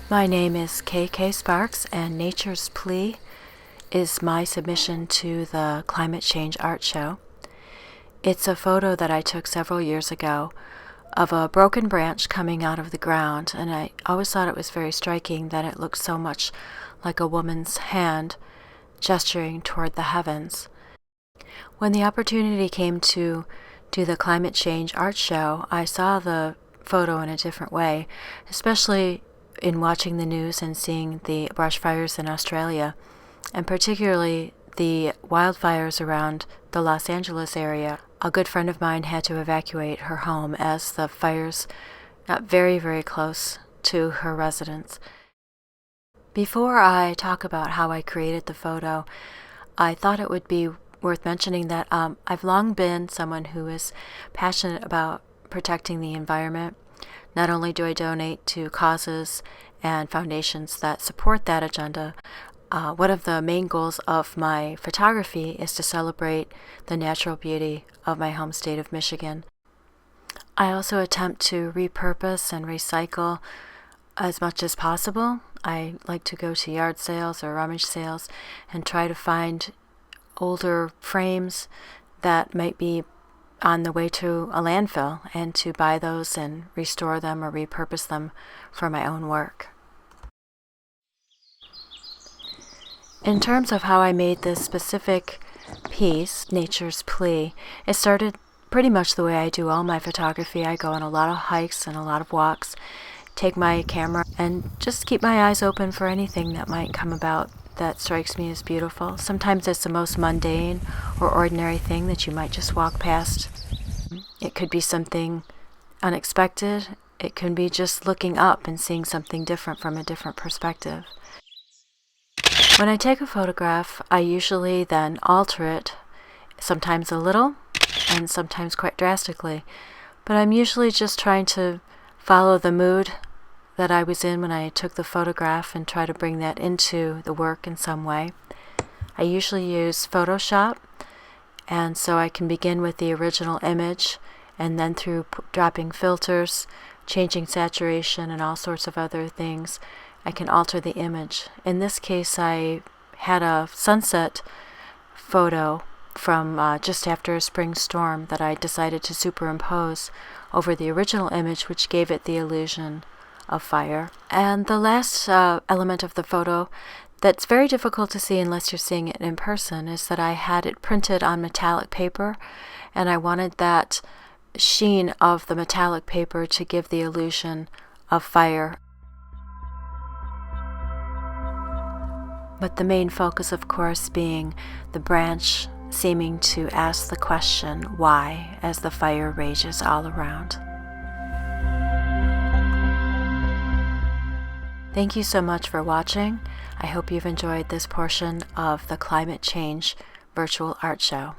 My name is KK Sparks, and Nature's Plea is my submission to the Climate Change Art Show. It's a photo that I took several years ago of a broken branch coming out of the ground, and I always thought it was very striking that it looked so much like a woman's hand gesturing toward the heavens. When the opportunity came to do the Climate Change Art Show, I saw the photo in a different way, especially in watching the news and seeing the brush fires in Australia, and particularly the wildfires around the Los Angeles area. A good friend of mine had to evacuate her home as the fires got very, very close to her residence. Before I talk about how I created the photo, I thought it would be worth mentioning that I've long been someone who is passionate about protecting the environment. Not only do I donate to causes and foundations that support that agenda, one of the main goals of my photography is to celebrate the natural beauty of my home state of Michigan. I also attempt to repurpose and recycle as much as possible. I like to go to yard sales or rummage sales and try to find older frames that might be on the way to a landfill, and to buy those and restore them or repurpose them for my own work. In terms of how I made this specific piece, Nature's Plea, it started pretty much the way I do all my photography. I go on a lot of hikes and a lot of walks, take my camera, and just keep my eyes open for anything that might come about that strikes me as beautiful. Sometimes it's the most mundane or ordinary thing that you might just walk past. It could be something unexpected. It can be just looking up and seeing something different from a different perspective. When I take a photograph, I usually then alter it, sometimes a little and sometimes quite drastically, but I'm usually just trying to follow the mood that I was in when I took the photograph and try to bring that into the work in some way. I usually use Photoshop, and so I can begin with the original image, and then through dropping filters, changing saturation, and all sorts of other things, I can alter the image. In this case, I had a sunset photo from just after a spring storm that I decided to superimpose over the original image, which gave it the illusion of fire. And the last element of the photo that's very difficult to see unless you're seeing it in person is that I had it printed on metallic paper, and I wanted that sheen of the metallic paper to give the illusion of fire. But the main focus, of course, being the branch seeming to ask the question, why, as the fire rages all around. Thank you so much for watching. I hope you've enjoyed this portion of the Climate Change Virtual Art Show.